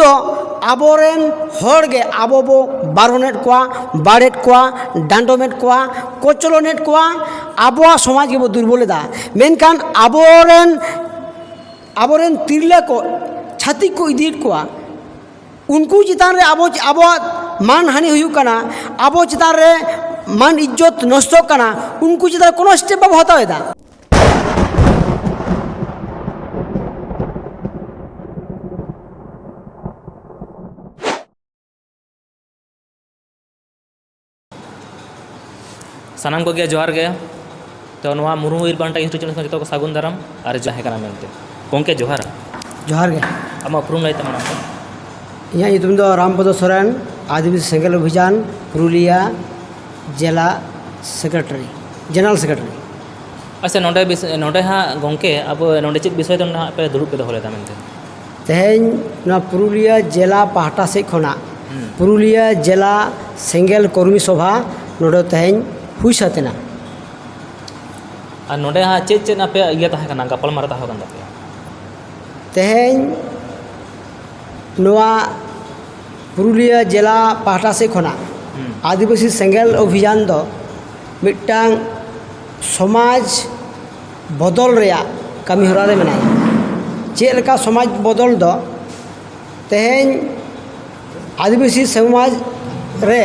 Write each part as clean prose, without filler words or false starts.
ᱫᱚ ᱟᱵᱚᱨᱮᱱ ᱦᱚᱲᱜᱮ ᱟᱵᱚ ᱵᱚ ᱵᱟᱨᱚᱱᱮᱫ ᱠᱚᱣᱟ, ᱵᱟᱲᱮᱫ ᱠᱚᱣᱟ, ᱰᱟᱸᱰᱚᱢᱮᱫ ᱠᱚᱣᱟ, ᱠᱚᱪᱞᱚᱱᱮᱫ ᱠᱚᱣᱟ, ᱟᱵᱚᱣᱟᱜ ᱥᱚᱢᱟᱡᱽ ᱜᱮᱵᱚ ᱫᱩᱨᱵᱚᱞᱮᱫᱟ। ᱢᱮᱱᱠᱷᱟᱱ ᱟᱵᱚᱨᱮᱱ ᱛᱤᱨᱞᱟᱹ ᱠᱚ ᱪᱷᱟᱹᱛᱤᱠ ᱠᱚ ᱤᱫᱤᱭᱮᱫ ᱠᱚᱣᱟ, ᱩᱱᱠᱩ ᱪᱮᱛᱟᱱ ᱨᱮ ᱟᱵᱚᱣᱟᱜ ᱢᱟᱱ ᱦᱟᱹᱱᱤ ᱦᱩᱭᱩᱜ ᱠᱟᱱᱟ, ᱟᱵᱚ ᱪᱮᱛᱟᱱ ᱨᱮ মান ইজ্জত নষ্টর কানা উনকু চেতার কোনো স্টেপ বাবু হতা হয় না। सानाम को जोहार गे तो मुर्मू इरबांटा इंस्टीट्यूट जो को सागुन दाराम और जहाँ मेनते गोंके जोहार जोहार गे आम उपरूम लाइते मना इया ᱧᱩᱛᱩᱢ ᱫᱚ ᱨᱟᱢᱯᱚᱫ ᱥᱚᱨᱮᱱ आदिवासी सेंगेल अभियान पुरुलिया जिला सेक्रेटरी जनरल सेक्रेटरी। अच्छा नोडे हाँ गोंके अब नोडे चेक विषय ना पे दुरुप पे दोले ता मेनते तेहेन ना पुरुलिया जिला पाहटा से खना पुरुलिया जिला सेंगेल कर्मी सभा नोडे तेहेन हुई सातेना और नोडे हाँ चेक ना पे इया ता कना गपल मारता हो गंदा पे तेहेन नोआ पुरुलिया जिला पाहटा से खना आदिवासी सेंगेल अभियान दो मिट्टांग समाज बदल रेया कमी हरा रे मेनाया चेक लेका समाज बदल दो तेहेन आदिवासी समाज रे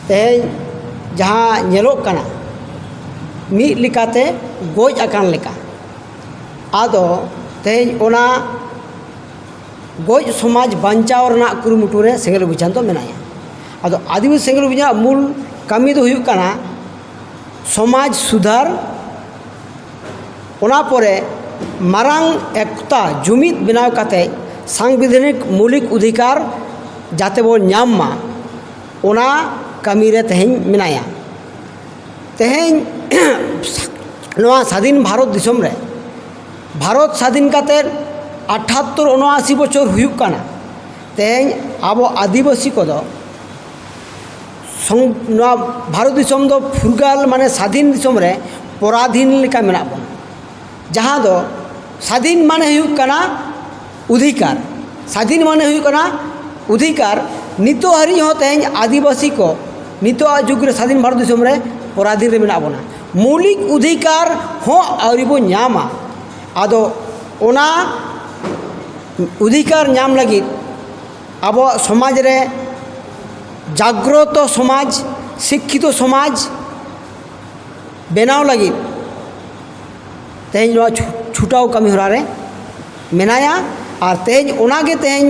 तेहेन जहाँ नेलोक कना मिद लिकाते गोज आकान लेका आदो तेहेन ओना गोज समाज बांचाव रना कुरुमुटु रे सेंगेल अभियान तो मेनाया। आदो आदिवासी सेंगेल अभियान मूल कमी तो हुयुग कना समाज सुधार ओना परे मारांग एकता जुमिद बनाव काते सांविधानिक मौलिक अधिकार जाते बो नाम मा ओना कमी रे तेहेन मेनाया। तेहेन नोआ स्वाधीन भारत दिसम रे भारत स्वाधीन काते 78-79 बचर हुयुग कना तेहेन आबो आदिवासी को दो भारत दिसम दो फुरगाल माने स्वाधीन दिसम रे पराधीन लेका मेना बन जहाँ दो स्वाधीन माने हुयुग कना अधिकार स्वाधीन माने हुयुग कना अधिकार नितो हरि हो तेहेन आदिवासी को नितो जुग रे स्वाधीन भारत दिसम रे पराधीन रे मेना बना मौलिक अधिकार हो आउरी बो ᱧᱟᱢᱟ आदो ओना अधिकार ᱧᱟᱢ लगी अब समाज रे जाग्रत समाज शिक्षित समाज बनाव लगी तेहेन छुटाव कमी हरा रे मेनाया और तेहेन ओनागे तेहेन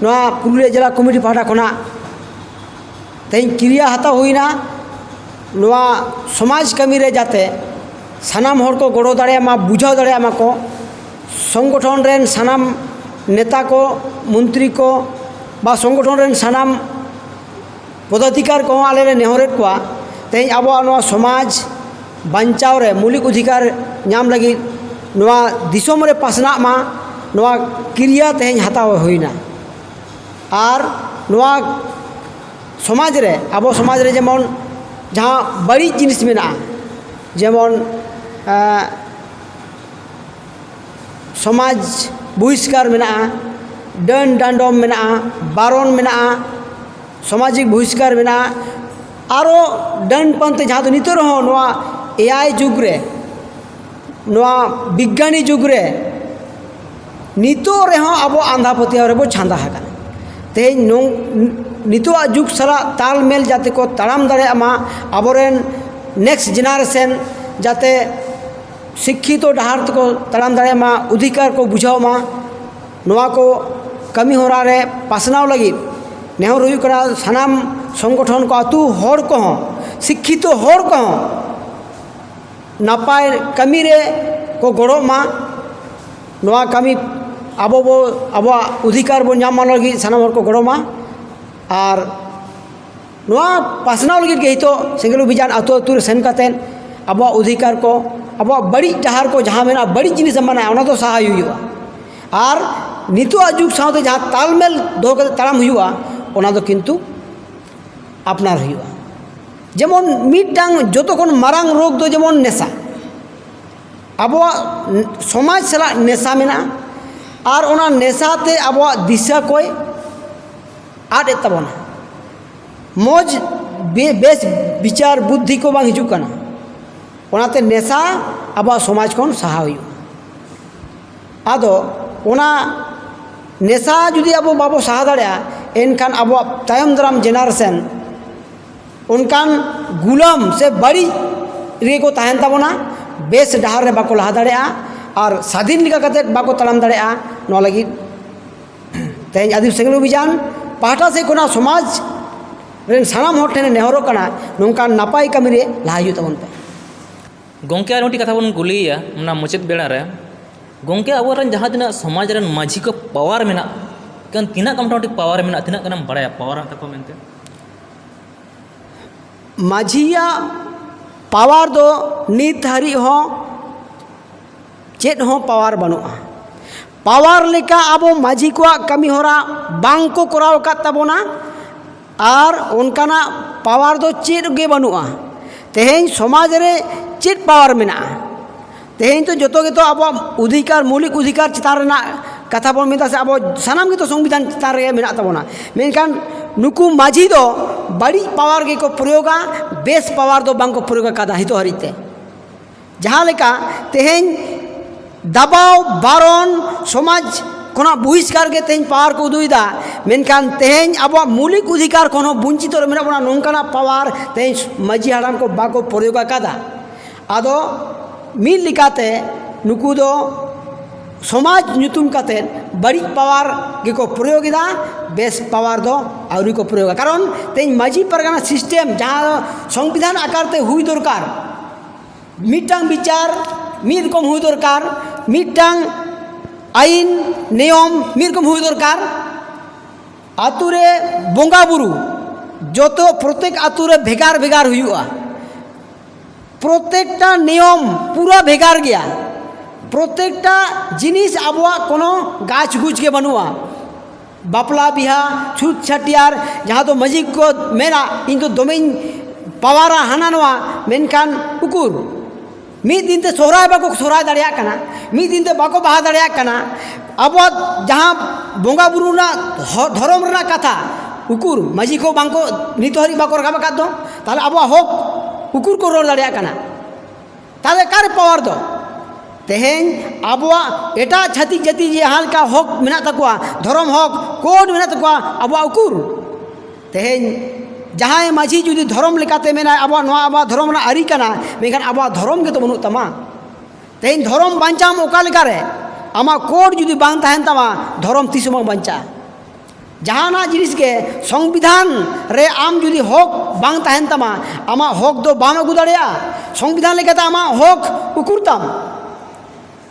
नोआ पुरुलिया जिला कमिटी पाहटा खना तेहेन क्रिया हता हुईना नोआ समाज कमी रे जाते सानाम हर को गड़ो दाड़ेयामा बुझाव दाड़ेयामा को संगठन रेन सानाम नेता को मंत्री को बा संगठन रेन सानाम पदाधिकार को आले नेहरेट को तेज अब समाज बांचाव रे मौलिक अधिकार नाम लगी नोआ दिसोम रे पासना मा नोआ क्रिया तेज हताव हुईना और नोआ समाज रे अब समाज रे जेमन जहाँ बड़ी जिनिस मेना जेमन समाज बहिष्कार मेना डन डांडम मेना बारन मेना सामाजिक बहिष्कार मेना आरो डन पंते जहाँ तो नितो रहो नोआ एआई जुग रे नोआ विज्ञानी जुग रे नितो रेहो अब आंधा पतिया रे बो छांदा हकन तेज नितो जुग सारा तालमेल जाते को ताड़ाम दाड़े मा आबोरेन नेक्स्ट जेनारेशन जाते शिक्षित डहार को ताड़ाम दाड़े मा अधिकार को बुझाव मा नोआ को कमी होरा रे पासनाव लगी नेहर हुई करा सानाम संगठन को आतु हर को शिक्षित हर को नापाय कमी रे को गड़ो मा नोआ कमी अब अधिकार बो नाम लगी सानाम हर को गड़ो मा और नोआ पासनाव लगी के तो सेंगेल अभियान आतु आतु रे सेन कातेन अब अधिकार को अब बड़ी डहार को जहाँ मेना बड़ी जिनिस माना ओना तो सहाय हुआ और नितो जुग साथे जहाँ तालमेल दो ताड़ाम हुआ ओना दो किन्तु आपनार हुआ जेमन मिटांग जतखन मारांग रोग दो जेमन नेशा अब समाज साला नेशा मेना और ओना नेशाते आबोआग दिशा कोई आद तबना मौज बेस विचार बुद्धि को बांग हिजुग कना ओनाते नेशा आबोआग समाज कोन सहा हुई आदो ओना नेशा जुदी आबो बाबो सहा दाड़ेया एनखान आबोआग तायम दाराम जेनारेशन उनकान गुलाम से बड़ी रे को तहन तबना बेस डहार रे बाको लहा दाड़ेया और स्वाधीन लिखा कते बाको तड़ाम दाड़ेया नो लगी तेज आदिम सेंगल अभियान पाहटा से कोना समाज रेन सानाम हर ठेने नेहरो कना नोंकान नापाय कमी रे लहा हिजु तबन पे गोंके आर मिट्टी कथा बन कुलिया ना मुचाद बेड़ा रे गोंके आबोरन जहाँ तिना समाज रन माझी को पावर मेना कन तिना कमटाउटी पावर मेना तिना कनम बड़ाया पावर तको मेनते माझिया पावर दो नीत हरी हो चेत हो पावर बनुआ पावर लेका आबो माझी को कमी होरा बांग को कराव का तबोना और उनकाना पावर दो चेत गे बनुआ तेहें समाज रे चेत पावर मेना तेहें तो जतो गे तो आबो अधिकार मौलिक अधिकार चितार ना कथा बन मेता से आबो सानाम गे तो संविधान चितार रे मेना तबोना मेनखान नुकु माझी दो बड़ी पावर गे को प्रयोगा बेस पावर दो बांग को प्रयोग का हितो हरिते जहाँ लेका तेहें दबाव बारण समाज कोना बहिष्कार के तेहें पावर को उदुईदा मेनखान तेहें आबो मौलिक अधिकार कोनो वंचित मेना बना नोंकाना पावर तेहें माझी हाड़ाम को बाको प्रयोग का आदो मिल लिकाते नुकु दो समाज नुतुम काते बड़ी पावर गे को प्रयोगिदा बेस पावर दो आउरी को प्रयोग कारण तेज माझी परगना सिस्टेम जहाँ संविधान आकारते हुई दरकार मिटांग विचार मिद कम हुई दरकार मिटांग आईन नियम मिद कम हुई दरकार आतुरे बोंगा बुरु जोतो प्रत्येक आतुरे भेगार भेगार हुआ प्रत्येकटा नियम पूरा भेगार गया प्रत्येकटा जिनिस आबोआ कोनो गाछ गुछ के बनुआ बापला बिहा छूत छटियार जहाँ तो मजी को मेरा इन तो दोमेन पावारा हाना नवा मेनखान उकुर मिद दिन ते सोहराय बाको सोहराय दाड़िया कना मिद दिन ते बाको बाहा दाड़िया कना आबो जहाँ बोंगा बुरु ना धर्म रा कथा उकुर मजी को बांको नितोहरी बाको रखा बका दो ताले आबो होक उकुर को रोड दाड़िया कना ताले कार पावर दो तेहें आबोआ एटा छातिक जाति जे हालका हक मेना तकुआ धर्म हक कोड मेना तकुआ आबोआ उकुर तेहें जहाँ माझी जुदी धर्म लेकाते मेना आबोआ नोआ आबोआ धर्म ना आरी कना मेखान आबोआ धर्म के तो बनु तमा तेहें धर्म बांचाम ओका लेका रे आमा कोड जुदी बांग तहन तमा धर्म तिसमा बांचा जहाना जिनिस के संविधान रे आम जुदी हक बांग तहन तमा आमा हक दो बाम अगु दाड़ेया संविधान लेकाते आमा हक उकुरताम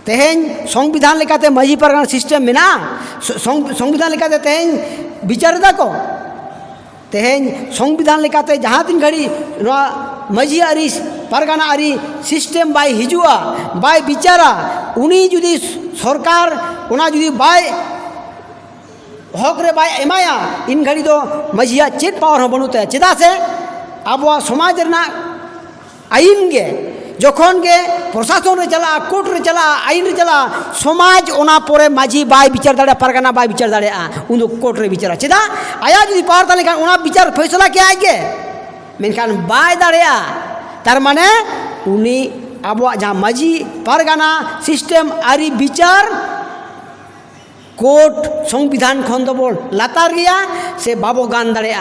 तेहें संविधान लेकाते माझी परगना सिस्टेम मेना संविधान लेकाते तेहें विचारदा को तेहें संविधान लेकाते जहाँ तीन घड़ी माझी आरी परगना आरी सिस्टेम बाय हिजुआ बाय विचारा उनी जुदी सरकार उना जुदी बाय हक रे बाय एमाया इन घड़ी दो माझिया चेत पावर हो बनुते चेदा से आबो समाज रना आईन गे जखन गे प्रशासन रे चला कोर्ट रे चला आईन रे चला समाज ओना पोरे माझी बाय विचार दाड़े परगना बाय विचार दाड़े उन दो कोर्ट रे विचार चेदा आया जुदी पावर ताले खान ओना विचार फैसला के आगे मेनखान बाय दाड़े तार माने उनी आबो जहाँ माझी परगना सिस्टेम आरी विचार कोर्ट संविधान खन दो बोल लातार गया से बाबो गान दाड़े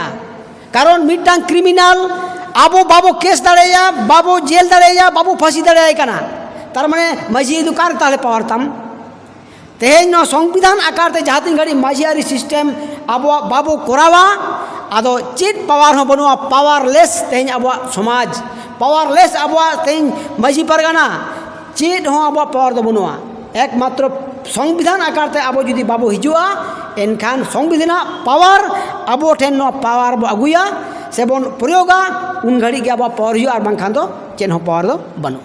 कारण मिटांग क्रिमिनल आबो बाबो केस दाड़ेया बाबो जेल दाड़ेया बाबो फांसी दाड़ेया कना तार माने माझी दुकार ताले पावर तम तेहें नो संविधान आकारते जहाँ तीन घड़ी माझियारी सिस्टेम आबो बाबो कोरावा आदो चेत पावर हो बनुआ पावरलेस तेहें आबो समाज पावरलेस आबो तेहें माझी परगना चेत हो आबो पावर दो बनुआ एकमात्र संविधान आकारते आबो जुदी बाबो हिजुआ एनखान संविधान पावर आबो ठेन नो पावर बो अगुया सेबन प्रयोगा उन घड़ी के आबो पावर हिजुआ बांखान दो चेन हो पावर दो बनु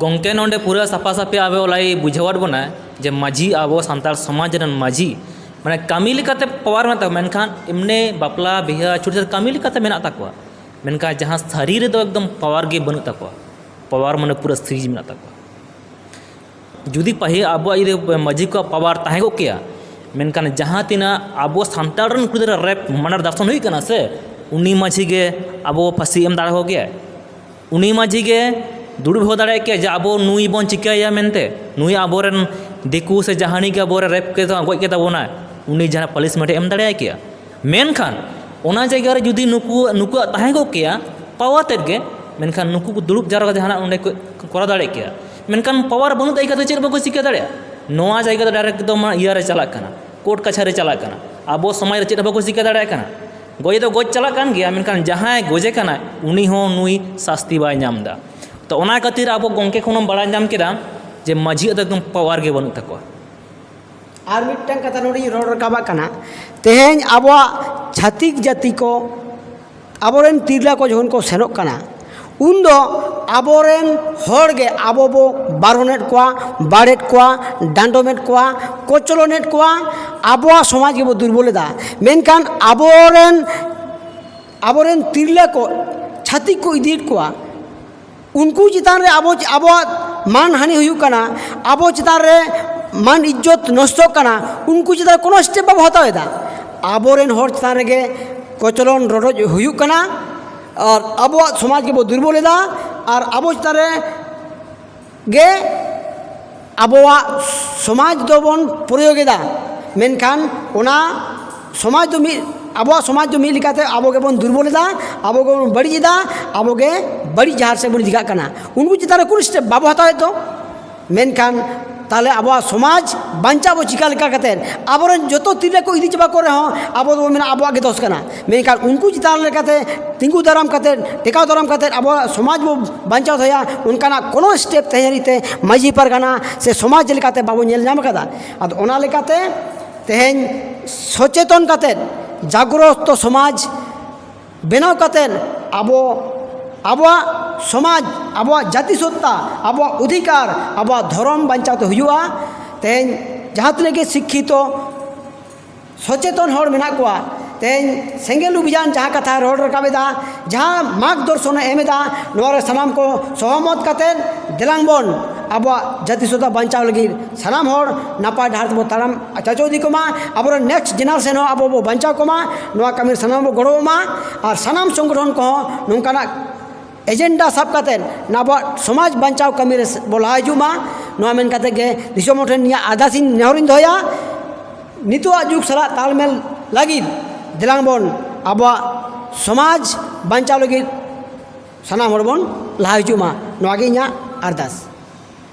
गोंके नोंडे पूरा साफा साफी आबे ओलाई बुझावट बना जे माझी आबो सांताल समाज रन माझी माने कामी लेकाते पावर में तक मेनखान इमने बापला बिहा छोटे कामी लेकाते मेना तकवा मेनका जहाँ शरीर दो एकदम पावर गे बनु तकवा पावर माने पूरा सीरीज मेना तकवा जुदी पाही अब माजी को पावर तहे गया मेनकान जहाँ तीना अब सानताड़ कुछ रेप मानर दर्शन हुई कना से उनी माझी के अब फांसी एम दाड़ा हो गया उनी माझी के दुड़ब हो दाड़े के अब नुई बन चिकाया मेनते नुई आबोरेन दिकू से जहानी के आबोरे रेप के गज के ताबोना उनी जहाँ पनिशमेंट एम दाड़े के मेनखान ओना जगह रे जुदी नुकु नुकु तहे गया पावर तेज के मेनखान नुकु को दुड़ब जारा जहाँ उन्हें करा दाड़े के मेनखान पावर बनू दाई चेक बाको चिका दाड़े नोआ जगह तो डायरेक्ट एकदम इयारे चला कोर्ट कछारे चला अब समाज चेक बाको चिका दाड़े गज तो गज चला गया मेनखान जहाँ गजे कना उनी हो नुई शास्ति बाय नामदा तो ओना खातिर अब गंके खन बड़ा नाम केदा जे माझी तो एकदम पावर के बनू तको और मिट्टन कथा नोड़ी रोड रकाबा कना तेहें आबो छातिक जाति को आबोरेन तिरला को जोन को सेनोक कना उन दो आबोरेन हर गे आबो बो बारोनेट कोआ बाड़ेट कोआ डांडोमेट कोआ कोचलोनेट कोआ आबो समाज के बो दुर्बलेदा मेनखान आबोरेन तिरला को छातिक को इदीट कोआ उनको चितान रे आबो मान हानि हुयु कना आबो चितान रे मान इज्जत नष्ट कना उनको चितान कोनो स्टेप बाबो हतावेदा आबोरेन हर चितान रे गे कोचलन रोडोज हुयु कना और अब समाज के बो दुर्बलेदा और अब चितान रे गे आबोआ समाज दो बन प्रयोगेदा मेनखान ओना समाज दो अब समाज जो मिल लिखाते अब बन दुर्बलेदा अब बन बड़ीदा अब बड़ी जहार से बन दिखा करना उनको चितान कुछ स्टेप बाबो हतावे तो मेनखान ताले अब समाज बांचा बो चिका लिखा करते अब जो तिरले को इदी चबा कर रहे हो अब वो मेना अब आगे दोष करना मेनखान उनको चितान लेकाते तिंगू दाराम करते टेकाव दाराम करते अब समाज वो बांचा होया उनका ना कोनो स्टेप तैयारीते माजी परगना से समाज लेकाते बाबू नेल नाम कदा अद ओना लेकाते तेहें सचेतन करते जागृत समाज बेनाव कतेन अब समाज अब जाति सत्ता अब अधिकार अब धर्म बांचाते हुआ तेन जहाँ तक के शिक्षित सचेतन हर मेना कोआ तेन सेंगेल अभियान जहाँ कथा रोड रकाबेदा जहाँ मार्गदर्शन एमेदा नोरे सनाम को सहमत कतेन देलांग बन अब जाति सत्ता बांचाव लगी सनाम हर नापाय ढार बो ताराम चाचौदी कोमा अब नेक्स्ट जेनारेशन हो अब बो बांचाव कोमा नोआ कमी सनाम बो गड़ोमा और सनाम संगठन को नोंकाना एजेंडा सब कतेन नाबा समाज बांचाव कमी रे बोला हजुमा नोआ मेन कते गे दिसोम ठेन निया आदासिन नेहरिन दोया नितुआ जुग सला तालमेल लगी दिलांग बन अब समाज बांचाव लगी सनाम हर बन ला हजुमा नोआ गे nya अरदास।